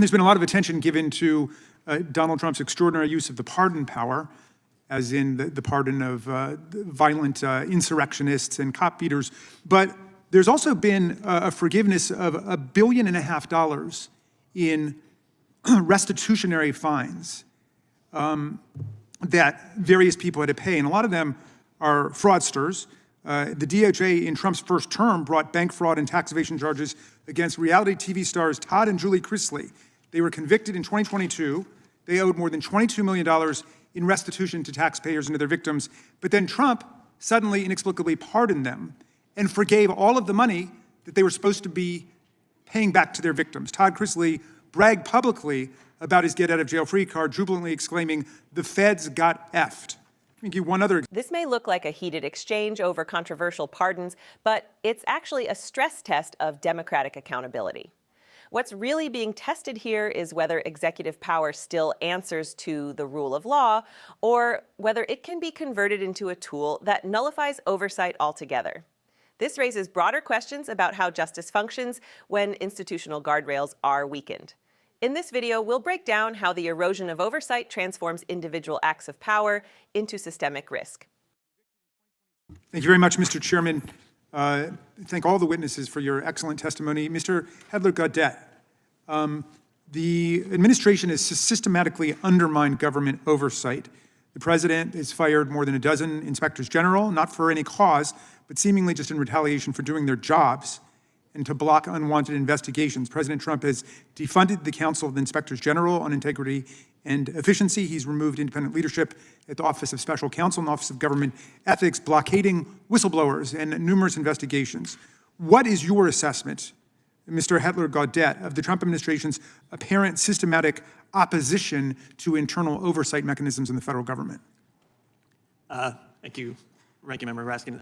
There's been a lot of attention given to Donald Trump's extraordinary use of the pardon power, as in the pardon of violent insurrectionists and cop beaters. But there's also been a forgiveness of $1.5 billion in restitutionary fines that various people had to pay. And a lot of them are fraudsters. The DOJ in Trump's first term brought bank fraud and tax evasion charges against reality TV stars Todd and Julie Chrisley. They were convicted in 2022. They owed more than $22 million in restitution to taxpayers and to their victims. But then Trump suddenly, inexplicably pardoned them and forgave all of the money that they were supposed to be paying back to their victims. Todd Chrisley bragged publicly about his get-out-of-jail-free card, jubilantly exclaiming, "The feds got effed." Let me give you one other. This may look like a heated exchange over controversial pardons, but it's actually a stress test of democratic accountability. What's really being tested here is whether executive power still answers to the rule of law, or whether it can be converted into a tool that nullifies oversight altogether. This raises broader questions about how justice functions when institutional guardrails are weakened. In this video, we'll break down how the erosion of oversight transforms individual acts of power into systemic risk. Thank you very much, Mr. Chairman. Thank all the witnesses for your excellent testimony. Mr. Hedler-Gaudet, the administration has systematically undermined government oversight. The president has fired more than a dozen inspectors general, not for any cause, but seemingly just in retaliation for doing their jobs and to block unwanted investigations. President Trump has defunded the Council of the Inspectors General on Integrity and Efficiency. He's removed independent leadership at the Office of Special Counsel and Office of Government Ethics, blockading whistleblowers and numerous investigations. What is your assessment, Mr. Hedler-Gaudet, of the Trump administration's apparent systematic opposition to internal oversight mechanisms in the federal government? Thank you, Ranking Member Raskin.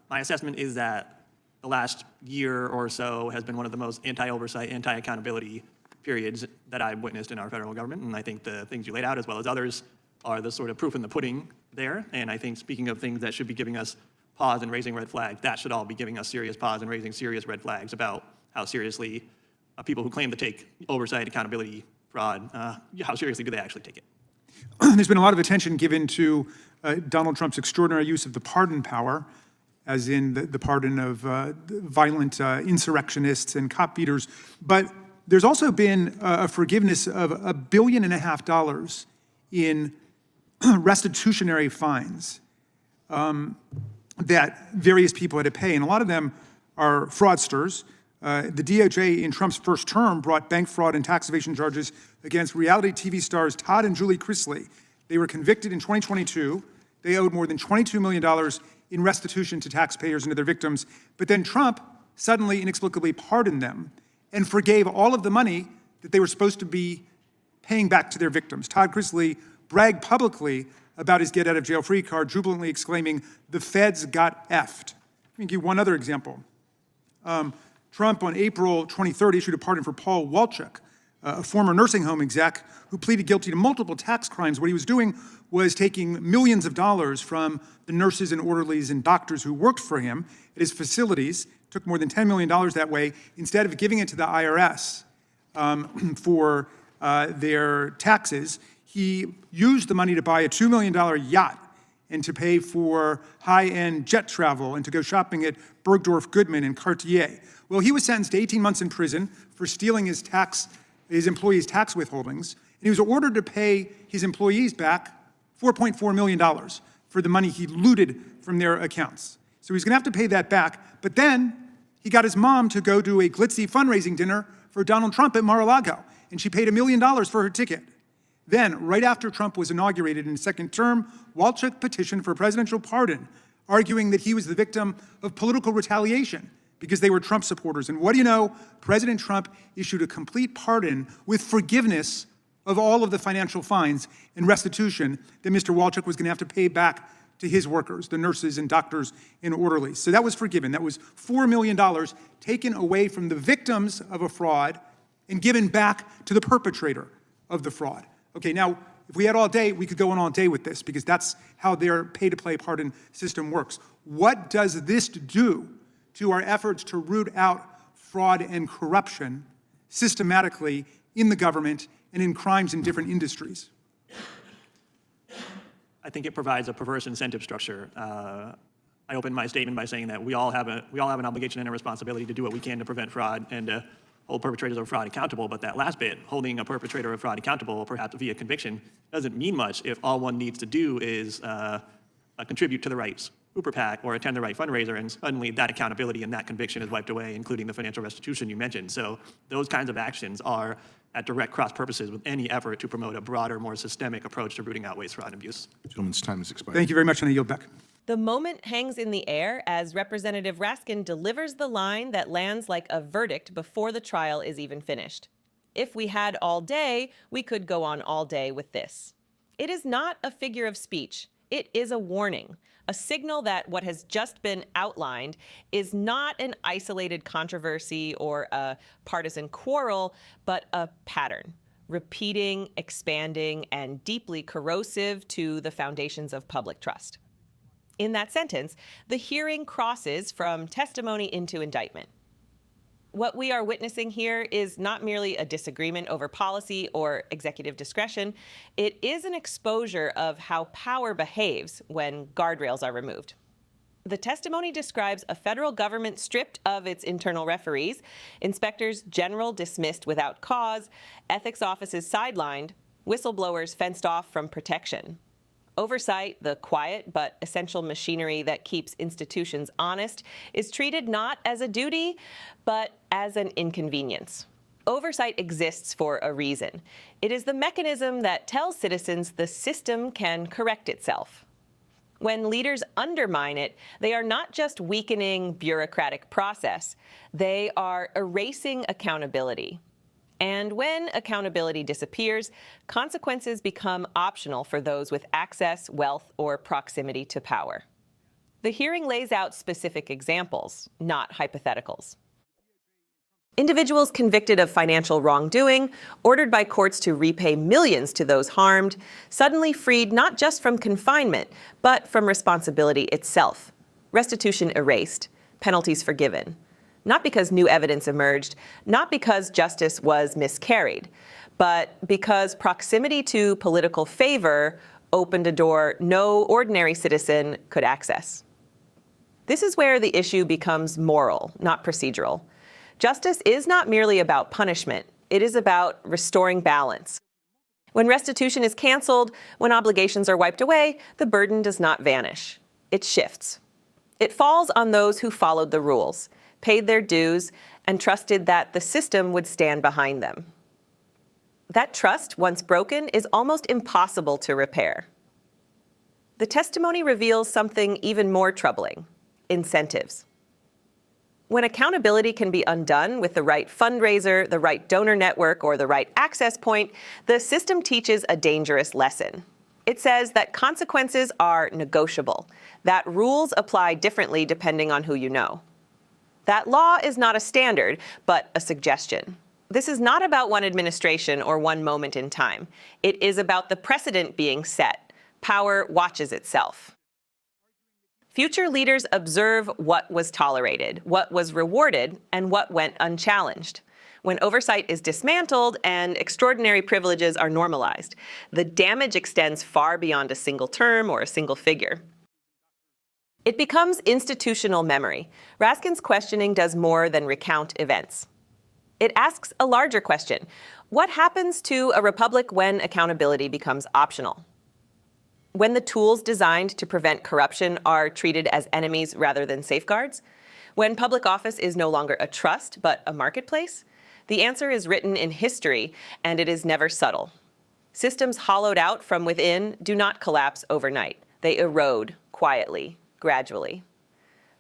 My assessment is that the last year or so has been one of the most anti-oversight, anti-accountability periods that I've witnessed in our federal government. And I think the things you laid out, as well as others, are the sort of proof in the pudding there. And I think, speaking of things that should be giving us pause and raising red flags, that should all be giving us serious pause and raising serious red flags about how seriously people who claim to take oversight, accountability, fraud, how seriously do they actually take it? There's been a lot of attention given to Donald Trump's extraordinary use of the pardon power, as in the pardon of violent insurrectionists and cop beaters. But there's also been a forgiveness of $1.5 billion in restitutionary fines that various people had to pay. And a lot of them are fraudsters. The DOJ in Trump's first term brought bank fraud and tax evasion charges against reality TV stars Todd and Julie Chrisley. They were convicted in 2022. They owed more than $22 million in restitution to taxpayers and to their victims. But then Trump suddenly, inexplicably pardoned them and forgave all of the money that they were supposed to be paying back to their victims. Todd Chrisley bragged publicly about his get-out-of-jail-free card, jubilantly exclaiming, "The feds got effed." Let me give you one other example. Trump, on April 23rd, issued a pardon for Paul Walchuk, a former nursing home exec who pleaded guilty to multiple tax crimes. What he was doing was taking millions of dollars from the nurses and orderlies and doctors who worked for him at his facilities, took more than $10 million that way, instead of giving it to the IRS for their taxes. He used the money to buy a $2 million yacht and to pay for high-end jet travel and to go shopping at Bergdorf Goodman and Cartier. Well, he was sentenced to 18 months in prison for stealing his employees' tax withholdings, and he was ordered to pay his employees back $4.4 million for the money he looted from their accounts. So he's gonna have to pay that back, but then he got his mom to go to a glitzy fundraising dinner for Donald Trump at Mar-a-Lago, and she paid $1 million for her ticket. Then, right after Trump was inaugurated in his second term, Walchuk petitioned for a presidential pardon, arguing that he was the victim of political retaliation because they were Trump supporters. And what do you know? President Trump issued a complete pardon with forgiveness of all of the financial fines and restitution that Mr. Walchuk was going to have to pay back to his workers, the nurses and doctors and orderlies. So that was forgiven. That was $4 million taken away from the victims of a fraud and given back to the perpetrator of the fraud. Okay, now, if we had all day, we could go on all day with this because that's how their pay-to-play pardon system works. What does this do to our efforts to root out fraud and corruption systematically in the government and in crimes in different industries? I think it provides a perverse incentive structure. I opened my statement by saying that we all have an obligation and a responsibility to do what we can to prevent fraud and to hold perpetrators of fraud accountable. But that last bit, holding a perpetrator of fraud accountable, perhaps via conviction, doesn't mean much if all one needs to do is contribute to the right Super PAC or attend the right fundraiser, and suddenly that accountability and that conviction is wiped away, including the financial restitution you mentioned. So those kinds of actions are at direct cross purposes with any effort to promote a broader, more systemic approach to rooting out waste, fraud, and abuse. Gentleman's time has expired. Thank you very much, and I yield back. The moment hangs in the air as Representative Raskin delivers the line that lands like a verdict before the trial is even finished. If we had all day, we could go on all day with this. It is not a figure of speech. It is a warning, a signal that what has just been outlined is not an isolated controversy or a partisan quarrel, but a pattern, repeating, expanding, and deeply corrosive to the foundations of public trust. In that sentence, the hearing crosses from testimony into indictment. What we are witnessing here is not merely a disagreement over policy or executive discretion. It is an exposure of how power behaves when guardrails are removed. The testimony describes a federal government stripped of its internal referees, inspectors general dismissed without cause, ethics offices sidelined, whistleblowers fenced off from protection. Oversight, the quiet but essential machinery that keeps institutions honest, is treated not as a duty, but as an inconvenience. Oversight exists for a reason. It is the mechanism that tells citizens the system can correct itself. When leaders undermine it, they are not just weakening bureaucratic process, they are erasing accountability. And when accountability disappears, consequences become optional for those with access, wealth, or proximity to power. The hearing lays out specific examples, not hypotheticals. Individuals convicted of financial wrongdoing, ordered by courts to repay millions to those harmed, suddenly freed not just from confinement, but from responsibility itself. Restitution erased, penalties forgiven. Not because new evidence emerged, not because justice was miscarried, but because proximity to political favor opened a door no ordinary citizen could access. This is where the issue becomes moral, not procedural. Justice is not merely about punishment. It is about restoring balance. When restitution is canceled, when obligations are wiped away, the burden does not vanish. It shifts. It falls on those who followed the rules, paid their dues, and trusted that the system would stand behind them. That trust, once broken, is almost impossible to repair. The testimony reveals something even more troubling: incentives. When accountability can be undone with the right fundraiser, the right donor network, or the right access point, the system teaches a dangerous lesson. It says that consequences are negotiable, that rules apply differently depending on who you know. That law is not a standard, but a suggestion. This is not about one administration or one moment in time. It is about the precedent being set. Power watches itself. Future leaders observe what was tolerated, what was rewarded, and what went unchallenged. When oversight is dismantled and extraordinary privileges are normalized, the damage extends far beyond a single term or a single figure. It becomes institutional memory. Raskin's questioning does more than recount events. It asks a larger question: what happens to a republic when accountability becomes optional? When the tools designed to prevent corruption are treated as enemies rather than safeguards? When public office is no longer a trust, but a marketplace? The answer is written in history, and it is never subtle. Systems hollowed out from within do not collapse overnight. They erode quietly, gradually.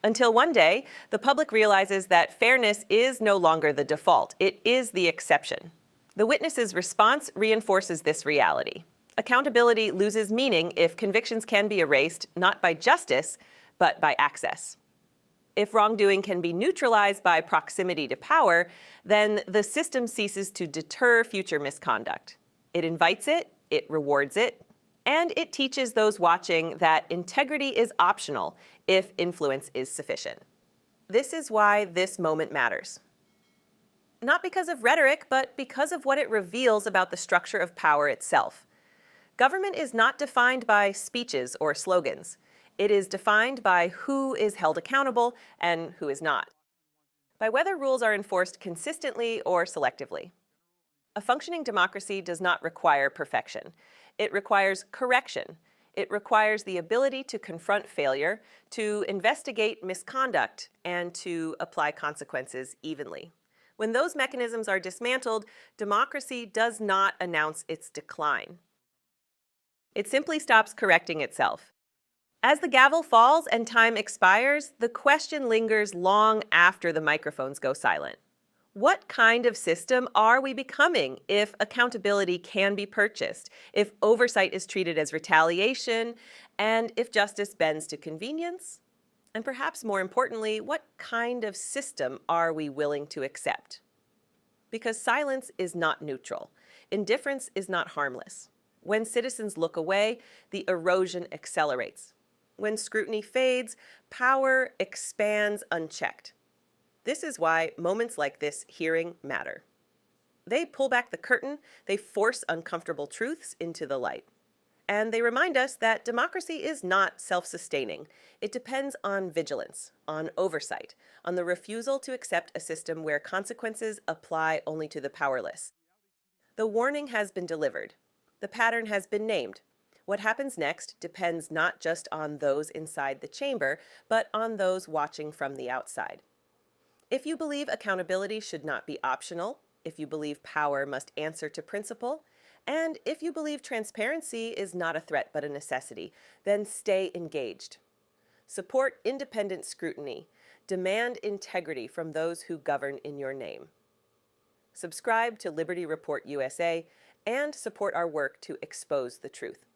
Until one day, the public realizes that fairness is no longer the default. It is the exception. The witness's response reinforces this reality. Accountability loses meaning if convictions can be erased not by justice, but by access. If wrongdoing can be neutralized by proximity to power, then the system ceases to deter future misconduct. It invites it, it rewards it, and it teaches those watching that integrity is optional if influence is sufficient. This is why this moment matters. not because of rhetoric, but because of what it reveals about the structure of power itself. Government is not defined by speeches or slogans. It is defined by who is held accountable and who is not, by whether rules are enforced consistently or selectively. A functioning democracy does not require perfection. It requires correction. It requires the ability to confront failure, to investigate misconduct, and to apply consequences evenly. When those mechanisms are dismantled, democracy does not announce its decline. It simply stops correcting itself. As the gavel falls and time expires, the question lingers long after the microphones go silent. What kind of system are we becoming if accountability can be purchased, if oversight is treated as retaliation, and if justice bends to convenience? And perhaps more importantly, what kind of system are we willing to accept? Because silence is not neutral. Indifference is not harmless. When citizens look away, the erosion accelerates. When scrutiny fades, power expands unchecked. This is why moments like this hearing matter. They pull back the curtain, they force uncomfortable truths into the light. And they remind us that democracy is not self-sustaining. It depends on vigilance, on oversight, on the refusal to accept a system where consequences apply only to the powerless. The warning has been delivered. The pattern has been named. What happens next depends not just on those inside the chamber, but on those watching from the outside. If you believe accountability should not be optional, if you believe power must answer to principle, and if you believe transparency is not a threat but a necessity, then stay engaged. Support independent scrutiny. Demand integrity from those who govern in your name. Subscribe to Liberty Report USA and support our work to expose the truth.